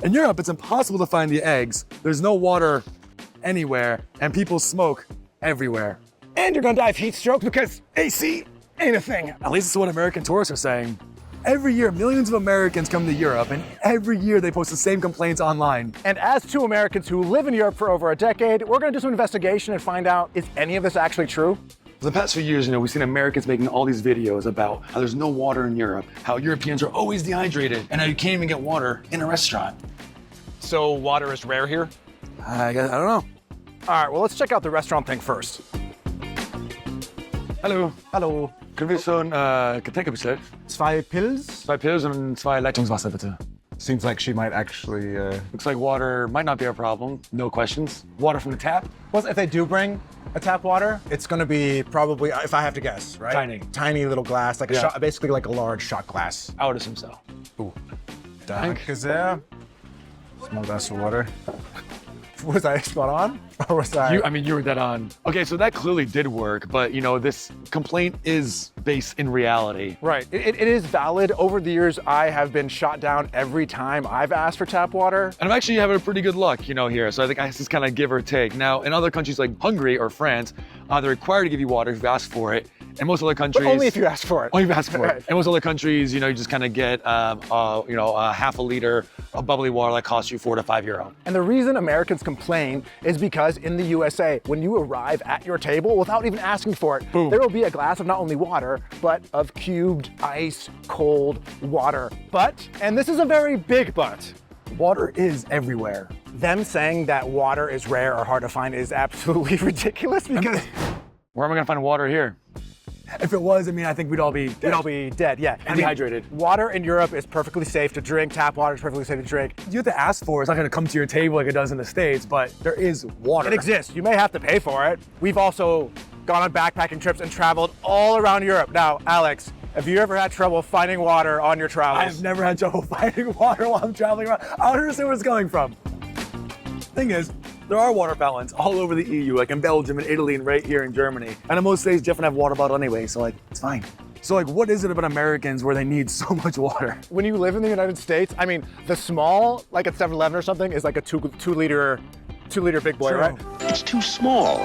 In Europe, it's impossible to find the eggs. There's no water anywhere, and people smoke everywhere. And you're gonna die of heat stroke because AC ain't a thing. At least it's what American tourists are saying. Every year, millions of Americans come to Europe, and every year they post the same complaints online. And as two Americans who live in Europe for over a decade, we're gonna do some investigation and find out, is any of this actually true? For the past few years, we've seen Americans making all these videos about how there's no water in Europe, how Europeans are always dehydrated, and how you can't even get water in a restaurant. So water is rare here? I don't know. All right, well, let's check out the restaurant thing first. Hallo. Hallo. Können wir so ein Getränk bestellen? 2 Pills? 2 Pilz und 2 Leitungswasser, bitte. Seems like she might actually... Looks like water might not be a problem. No questions. Water from the tap? Well, if they do bring a tap water, it's gonna be probably, if I have to guess, right? Tiny. Tiny little glass, like a shot, basically like a large shot glass. I would assume so. Ooh. Danke sehr. Small glass of water. Was I spot on? Or was I? You were dead on. Okay, so that clearly did work, but this complaint is based in reality. Right, it is valid. Over the years, I have been shot down every time I've asked for tap water. And I'm actually having a pretty good luck, here. So I think it's just kind of give or take. Now, in other countries like Hungary or France, they're required to give you water if you ask for it. And most other countries— But only if you ask for it. Only if you ask for Right. it. And most other countries, you just kind of get, a half a liter of bubbly water that costs you €4 to €5. And the reason Americans complain is because in the USA, when you arrive at your table without even asking for it, Boom. there will be a glass of not only water, but of cubed, ice, cold water. But, and this is a very big but, Water is everywhere. them saying that water is rare or hard to find is absolutely ridiculous because Where am I gonna find water here? If it was, I think we'd all be we'd all be dead, yeah. And dehydrated. Water in Europe is perfectly safe to drink. Tap water is perfectly safe to drink. You have to ask for it. It's not gonna come to your table like it does in the States, but there is water. It exists. You may have to pay for it. We've also gone on backpacking trips and traveled all around Europe. Now, Alex, have you ever had trouble finding water on your travels? I've never had trouble finding water while I'm traveling around. I don't understand where it's coming from. Thing is, there are water fountains all over the EU, like in Belgium and Italy and right here in Germany. And in most states, you have to have a water bottle anyway, so it's fine. So what is it about Americans where they need so much water? When you live in the United States, the small, like at 7-Eleven or something, is like a two liter big boy, True. right? It's too small.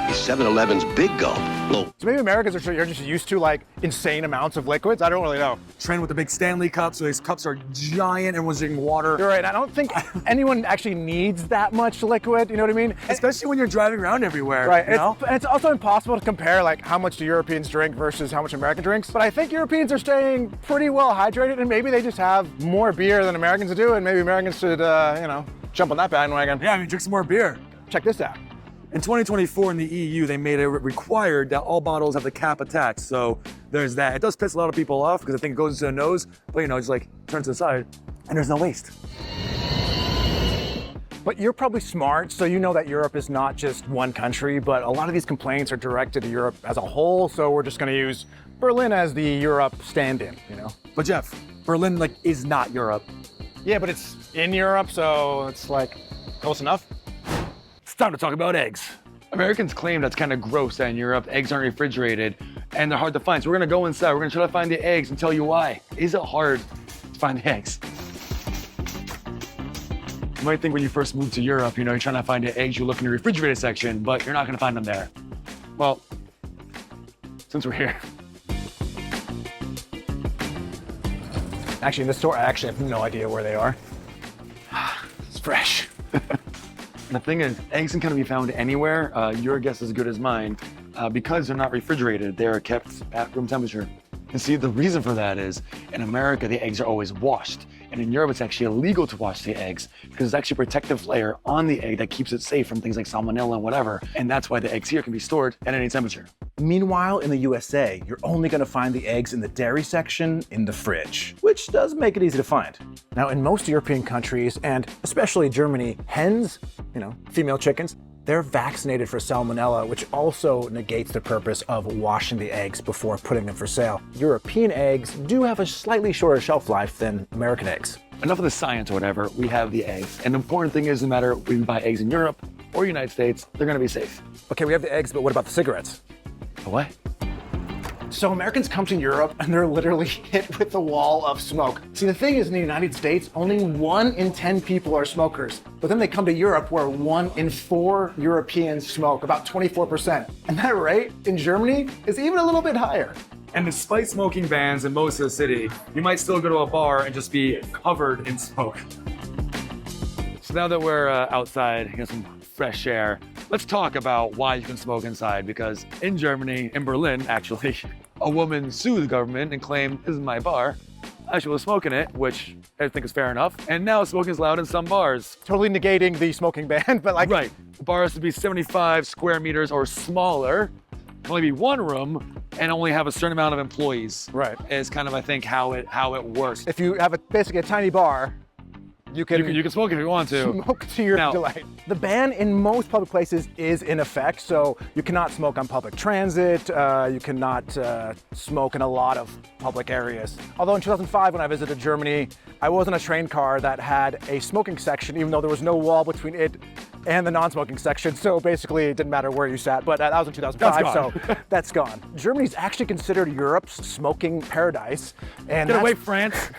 It's 7-Eleven's Big Gulp. Low. So maybe Americans are just used to like insane amounts of liquids. I don't really know. Trend with the big Stanley cups, so these cups are giant, everyone's drinking water. You're right. I don't think anyone actually needs that much liquid. You know what I mean? Especially when you're driving around everywhere. Right. You know? And it's also impossible to compare like how much do Europeans drink versus how much American drinks. But I think Europeans are staying pretty well hydrated, and maybe they just have more beer than Americans do, and maybe Americans should, jump on that bandwagon. Yeah, drink some more beer. Check this out. In 2024 in the EU, they made it required that all bottles have the cap attached. So there's that. It does piss a lot of people off because I think it goes into the nose, but just like turns to the side and there's no waste. But you're probably smart, so you know that Europe is not just one country, but a lot of these complaints are directed to Europe as a whole, so we're just gonna use Berlin as the Europe stand-in, But Jeff, Berlin is not Europe. Yeah, but it's in Europe, so it's like close enough. It's time to talk about eggs. Americans claim that's kind of gross that in Europe eggs aren't refrigerated and they're hard to find. So we're gonna go inside, we're gonna try to find the eggs and tell you why. Is it hard to find the eggs? You might think when you first move to Europe, you're trying to find the eggs, you look in the refrigerated section, but you're not gonna find them there. Well, since we're here. Actually, in the store, I actually have no idea where they are. It's fresh. The thing is, eggs can kind of be found anywhere. Your guess is as good as mine. Because they're not refrigerated, they are kept at room temperature. And see, the reason for that is, in America, the eggs are always washed. And in Europe, it's actually illegal to wash the eggs because it's actually a protective layer on the egg that keeps it safe from things like salmonella and whatever. And that's why the eggs here can be stored at any temperature. Meanwhile, in the USA, you're only gonna find the eggs in the dairy section in the fridge, which does make it easy to find. Now, in most European countries, and especially Germany, hens, female chickens, they're vaccinated for salmonella, which also negates the purpose of washing the eggs before putting them for sale. European eggs do have a slightly shorter shelf life than American eggs. Enough of the science or whatever, we have the eggs. And the important thing is, no matter if we buy eggs in Europe or United States, they're gonna be safe. Okay, we have the eggs, but what about the cigarettes? What? So Americans come to Europe and they're literally hit with the wall of smoke. See, the thing is, in the United States, only 1 in 10 people are smokers. But then they come to Europe where 1 in 4 Europeans smoke, about 24%. And that rate in Germany is even a little bit higher. And despite smoking bans in most of the city, you might still go to a bar and just be covered in smoke. So now that we're outside, get some fresh air, let's talk about why you can smoke inside. Because in Germany, in Berlin actually, a woman sued the government and claimed, this is my bar. I actually was smoking it, which I think is fair enough. And now smoking is allowed in some bars. Totally negating the smoking ban, but like... Right, the bar has to be 75 square meters or smaller, can only be 1 room, and only have a certain amount of employees. Right. Is kind of, I think, how it works. If you have basically a tiny bar, you can smoke if you want to. Smoke to your delight. The ban in most public places is in effect, so you cannot smoke on public transit, you cannot smoke in a lot of public areas. Although in 2005, when I visited Germany, I was in a train car that had a smoking section, even though there was no wall between it and the non-smoking section, so basically it didn't matter where you sat, but that was in 2005, so that's gone. Germany's actually considered Europe's smoking paradise. And get away, France.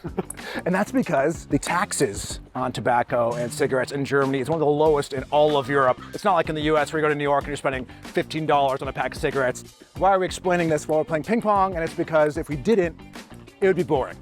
And that's because the taxes on tobacco and cigarettes in Germany is one of the lowest in all of Europe. It's not like in the US where you go to New York and you're spending $15 on a pack of cigarettes. Why are we explaining this? Well, we're playing ping pong, and it's because if we didn't, it would be boring.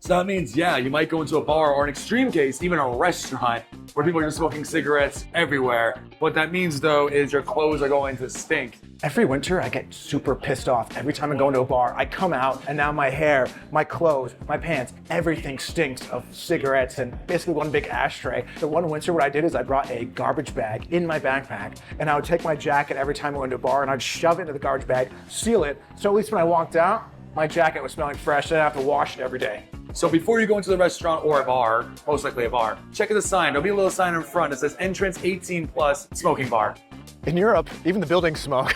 So that means, yeah, you might go into a bar, or in extreme case, even a restaurant where people are just smoking cigarettes everywhere. What that means though is your clothes are going to stink. Every winter, I get super pissed off. Every time I go into a bar, I come out and now my hair, my clothes, my pants, everything stinks of cigarettes and basically one big ashtray. So one winter, what I did is I brought a garbage bag in my backpack, and I would take my jacket every time I went to a bar and I'd shove it into the garbage bag, seal it, so at least when I walked out, my jacket was smelling fresh, and I didn't have to wash it every day. So before you go into the restaurant or a bar, most likely a bar, check the sign. There'll be a little sign in front that says entrance 18 plus smoking bar. In Europe, even the buildings smoke.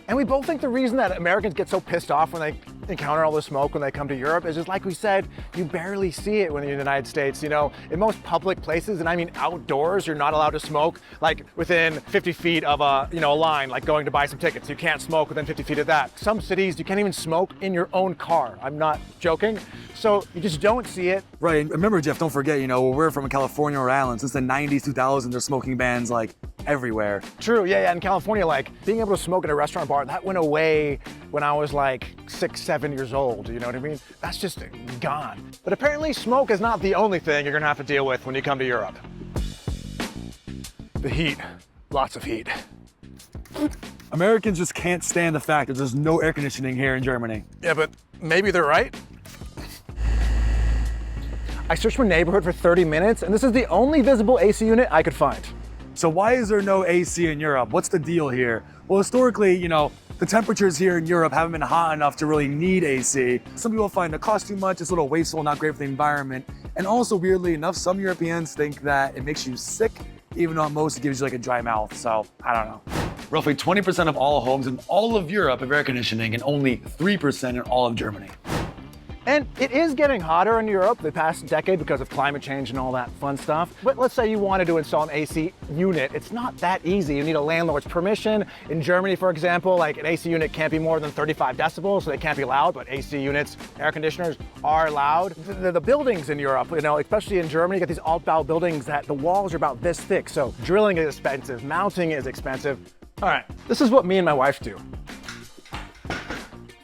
And we both think the reason that Americans get so pissed off when they encounter all the smoke when they come to Europe is just like we said, you barely see it when you're in the United States. You know, in most public places, and I mean outdoors, you're not allowed to smoke like within 50 feet of a line, like going to buy some tickets. You can't smoke within 50 feet of that. Some cities, you can't even smoke in your own car. I'm not joking. So you just don't see it. Right, and remember, Jeff, don't forget, we're from California or islands. Since the 90s, 2000s, there's smoking bans like everywhere. True, yeah, in California, like being able to smoke at a restaurant bar, that went away when I was like 6, 7 years old, you know what I mean? That's just gone. But apparently smoke is not the only thing you're gonna have to deal with when you come to Europe. The heat, lots of heat. Americans just can't stand the fact that there's no air conditioning here in Germany. Yeah, but maybe they're right. I searched my neighborhood for 30 minutes, and this is the only visible AC unit I could find. So why is there no AC in Europe? What's the deal here? Well, historically, the temperatures here in Europe haven't been hot enough to really need AC. Some people find it costs too much, it's a little wasteful, not great for the environment. And also, weirdly enough, some Europeans think that it makes you sick, even though most it gives you like a dry mouth. So, I don't know. Roughly 20% of all homes in all of Europe have air conditioning, and only 3% in all of Germany. And it is getting hotter in Europe the past decade because of climate change and all that fun stuff. But let's say you wanted to install an AC unit. It's not that easy. You need a landlord's permission. In Germany, for example, like an AC unit can't be more than 35 decibels, so they can't be loud, but AC units, air conditioners are loud. The buildings in Europe, especially in Germany, you get these Altbau buildings that the walls are about this thick. So drilling is expensive, mounting is expensive. All right, this is what me and my wife do.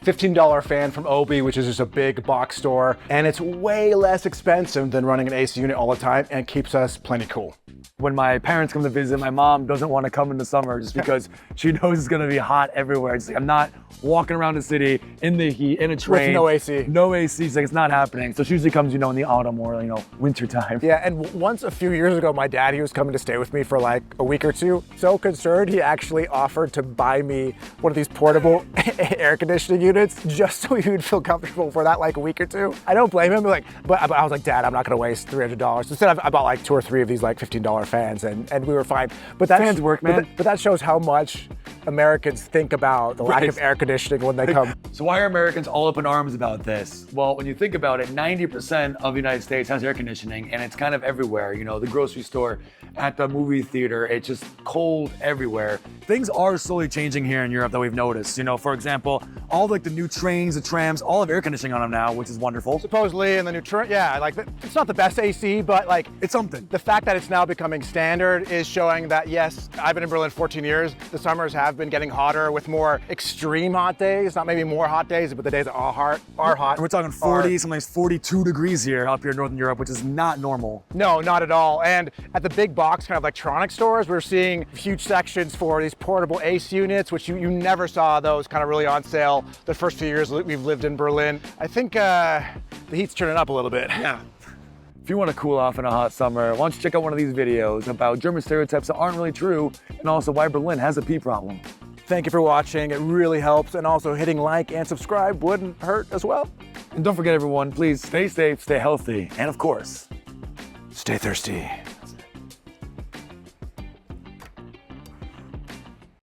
$15 fan from Obi, which is just a big box store, and it's way less expensive than running an AC unit all the time and keeps us plenty cool. When my parents come to visit, my mom doesn't want to come in the summer just because she knows it's going to be hot everywhere. It's like, I'm not walking around the city in the heat, in a train. With no AC. No AC, it's like, it's not happening. So she usually comes, in the autumn or, winter time. Yeah, and once a few years ago, my dad, he was coming to stay with me for like a week or two. So concerned, he actually offered to buy me one of these portable air conditioning units just so he would feel comfortable for that like a week or two. I don't blame him, but I was like, Dad, I'm not going to waste $300. Instead, I bought like 2 or 3 of these like $15 $15 fans, and we were fine. But that Fans work, man. But that shows how much Americans think about the lack Right. of air conditioning when they come. So why are Americans all up in arms about this? Well, when you think about it, 90% of the United States has air conditioning, and it's kind of everywhere. You know, the grocery store, at the movie theater, it's just cold everywhere. Things are slowly changing here in Europe that we've noticed. You know, for example, all like the new trains, the trams, all have air conditioning on them now, which is wonderful. Supposedly in the new it's not the best AC, but like It's something. the fact that it's now becoming standard is showing that yes, I've been in Berlin 14 years. The summers have been getting hotter with more extreme hot days, not maybe more hot days, but the days that are hot. And we're talking 40, sometimes 42 degrees here up here in Northern Europe, which is not normal. No, not at all. And at the big box kind of electronic stores, we're seeing huge sections for these portable AC units, which you never saw those kind of really on sale the first few years we've lived in Berlin. I think the heat's turning up a little bit. Yeah. If you want to cool off in a hot summer, why don't you check out one of these videos about German stereotypes that aren't really true, and also why Berlin has a pee problem. Thank you for watching. It really helps. And also hitting like and subscribe wouldn't hurt as well. And don't forget, everyone, please stay safe, stay healthy, and of course, Stay thirsty.